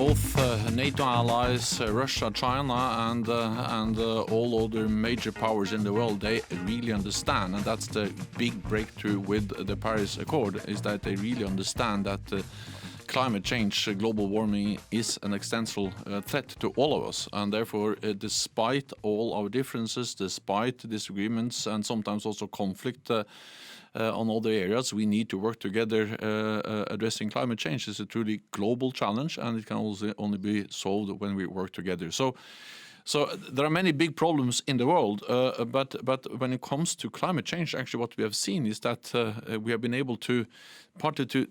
both NATO allies, Russia, China, and all other major powers in the world, they really understand, and that's the big breakthrough with the Paris Accord, is that they really understand that climate change, global warming, is an existential threat to all of us. And therefore, despite all our differences, despite disagreements, and sometimes also conflict on other areas, we need to work together. Addressing climate change is a truly global challenge, and it can also only be solved when we work together. So there are many big problems in the world, but when it comes to climate change, actually what we have seen is that we have been able to partly to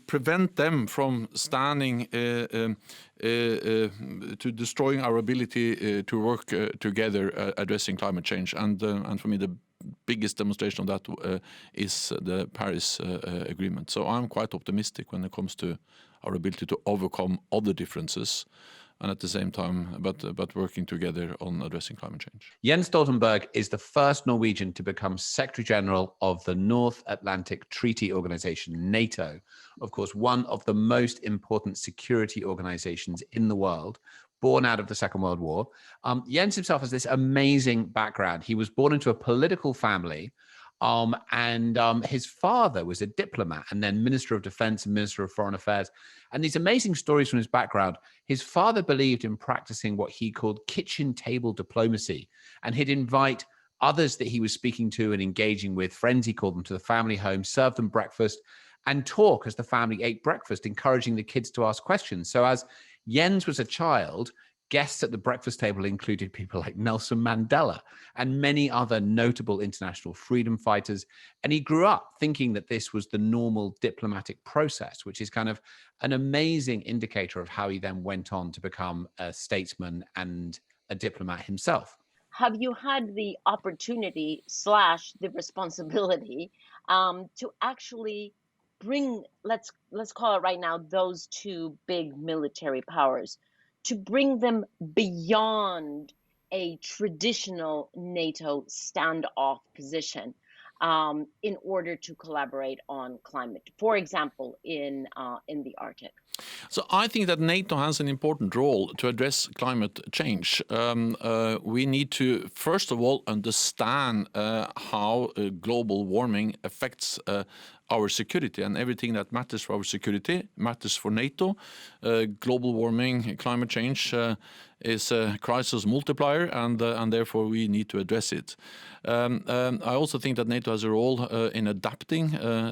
prevent them from standing to destroying our ability to work together addressing climate change. And for me, the biggest demonstration of that is the Paris Agreement. So I'm quite optimistic when it comes to our ability to overcome other differences, and at the same time, but working together on addressing climate change. Jens Stoltenberg is the first Norwegian to become Secretary General of the North Atlantic Treaty Organization, NATO. Of course, one of the most important security organizations in the world, born out of the Second World War. Jens himself has this amazing background. He was born into a political family, and his father was a diplomat and then Minister of Defense and Minister of Foreign Affairs. And these amazing stories from his background. His father believed in practicing what he called kitchen table diplomacy, and he'd invite others that he was speaking to and engaging with, friends he called them, to the family home, serve them breakfast and talk as the family ate breakfast, encouraging the kids to ask questions. So as Jens was a child, guests at the breakfast table included people like Nelson Mandela and many other notable international freedom fighters. And he grew up thinking that this was the normal diplomatic process, which is kind of an amazing indicator of how he then went on to become a statesman and a diplomat himself. Have you had the opportunity / the responsibility to actually bring, let's call it right now, those two big military powers, to bring them beyond a traditional NATO standoff position in order to collaborate on climate, for example, in the Arctic? So I think that NATO has an important role to address climate change. We need to, first of all, understand how global warming affects our security, and everything that matters for our security matters for NATO. Global warming, climate change is a crisis multiplier, and therefore we need to address it. I also think that NATO has a role in adapting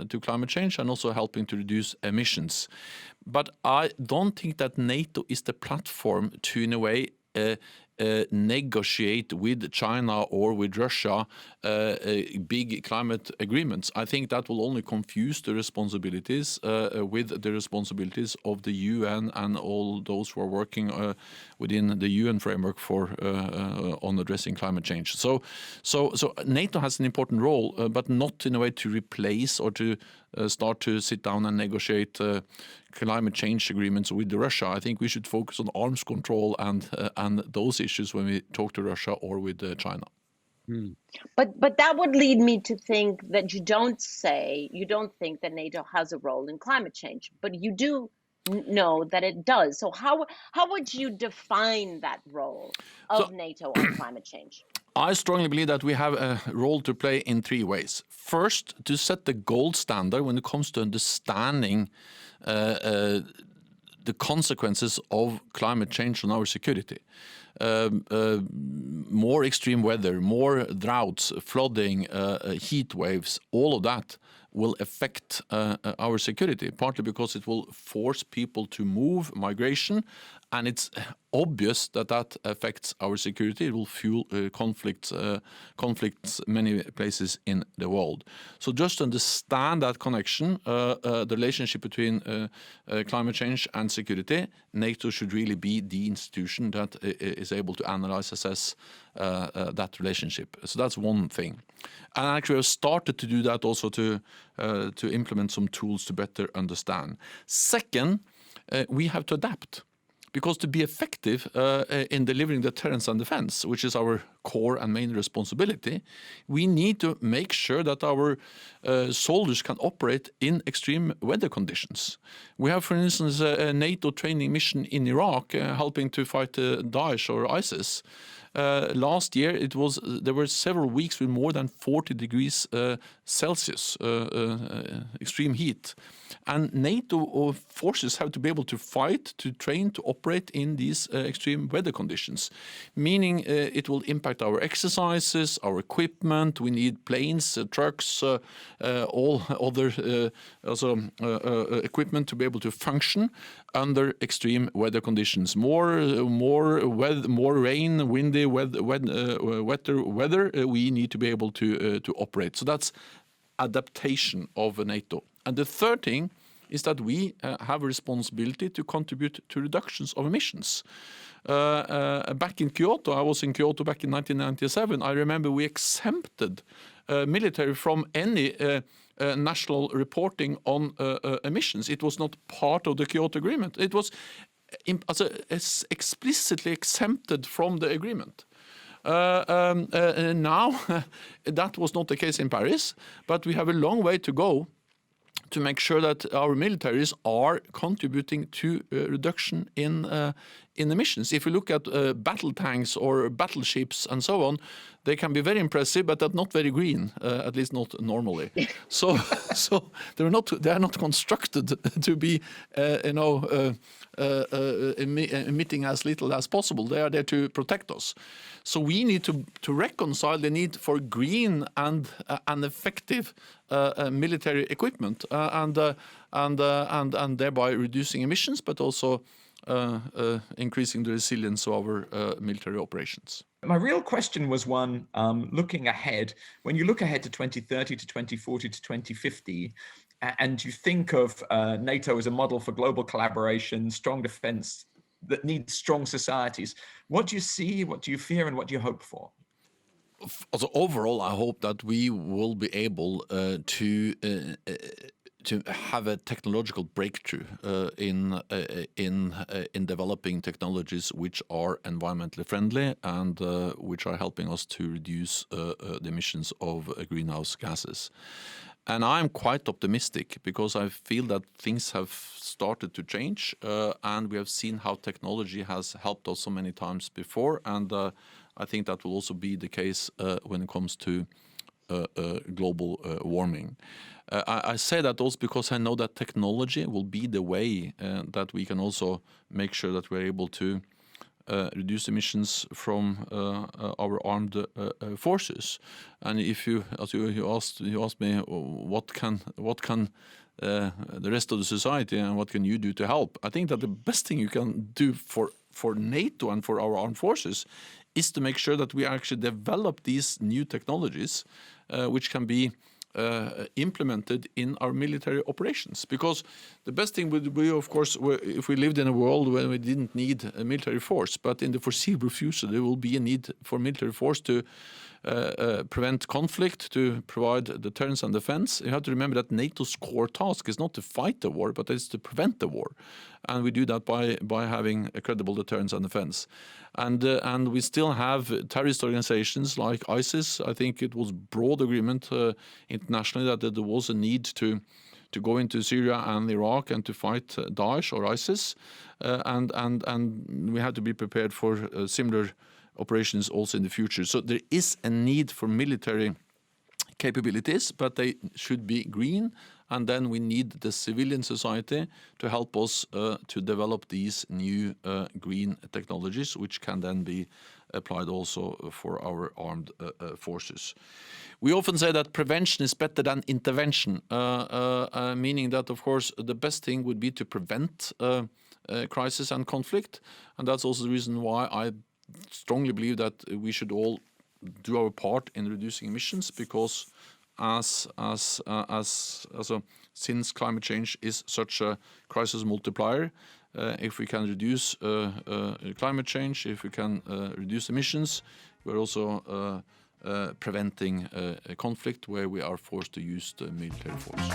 to climate change and also helping to reduce emissions. But I don't think that NATO is the platform to, in a way, negotiate with China or with Russia big climate agreements. I think that will only confuse the responsibilities with the responsibilities of the UN and all those who are working within the UN framework for on addressing climate change. So NATO has an important role, but not in a way to replace or to start to sit down and negotiate climate change agreements with Russia. I think we should focus on arms control and those issues when we talk to Russia or with China. But that would lead me to think that you don't think that NATO has a role in climate change, but you do know that it does. So how would you define that role of NATO on climate change? I strongly believe that we have a role to play in three ways. First, to set the gold standard when it comes to understanding the consequences of climate change on our security. More extreme weather, more droughts, flooding, heat waves, all of that will affect our security, partly because it will force people to move, migration, and it's obvious that that affects our security. It will fuel conflicts many places in the world. So just understand that connection, the relationship between climate change and security. NATO should really be the institution that is able to analyze, assess that relationship. So that's one thing. And actually we've started to do that also to implement some tools to better understand. Second, we have to adapt. Because to be effective in delivering deterrence and defense, which is our core and main responsibility, we need to make sure that our soldiers can operate in extreme weather conditions. We have, for instance, a NATO training mission in Iraq helping to fight Daesh or ISIS. Last year, there were several weeks with more than 40 degrees Celsius, extreme heat. And NATO forces have to be able to fight, to train, to operate in these extreme weather conditions, meaning it will impact our exercises, our equipment. We need planes, trucks, all other equipment to be able to function under extreme weather conditions. More rain, windy, wetter weather. We need to be able to operate. So that's adaptation of NATO. And the third thing is that we have a responsibility to contribute to reductions of emissions. Back in Kyoto, I was in Kyoto back in 1997, I remember we exempted military from any national reporting on emissions. It was not part of the Kyoto Agreement. It was explicitly exempted from the agreement. Now, that was not the case in Paris, but we have a long way to go to make sure that our militaries are contributing to reduction in emissions. If you look at battle tanks or battleships and so on, they can be very impressive, but they're not very green, at least not normally. So they are not constructed to be emitting as little as possible. They are there to protect us. So we need to reconcile the need for green and effective military equipment and thereby reducing emissions, but also increasing the resilience of our military operations. My real question was one looking ahead. When you look ahead to 2030, to 2040, to 2050, and you think of NATO as a model for global collaboration, strong defense that needs strong societies, what do you see, what do you fear, and what do you hope for? Also, overall, I hope that we will be able to have a technological breakthrough in developing technologies which are environmentally friendly and which are helping us to reduce the emissions of greenhouse gases. And I'm quite optimistic because I feel that things have started to change and we have seen how technology has helped us so many times before. And I think that will also be the case when it comes to global warming. I say that also because I know that technology will be the way that we can also make sure that we're able to reduce emissions from our armed forces. And if you asked me what can the rest of the society and what can you do to help, I think that the best thing you can do for NATO and for our armed forces is to make sure that we actually develop these new technologies which can be implemented in our military operations. Because the best thing would be, of course, if we lived in a world where we didn't need a military force, but in the foreseeable future there will be a need for military force to prevent conflict, to provide deterrence and defense. You have to remember that NATO's core task is not to fight the war, but it's to prevent the war. And we do that by having a credible deterrence and defense. And we still have terrorist organizations like ISIS. I think it was broad agreement internationally that there was a need to go into Syria and Iraq and to fight Daesh or ISIS. And we have to be prepared for similar operations also in the future. So there is a need for military capabilities, but they should be green. And then we need the civilian society to help us to develop these new green technologies, which can then be applied also for our armed forces. We often say that prevention is better than intervention, meaning that, of course, the best thing would be to prevent crisis and conflict. And that's also the reason why I strongly believe that we should all do our part in reducing emissions, because since climate change is such a crisis multiplier, if we can reduce climate change, if we can reduce emissions, we're also preventing a conflict where we are forced to use the military force.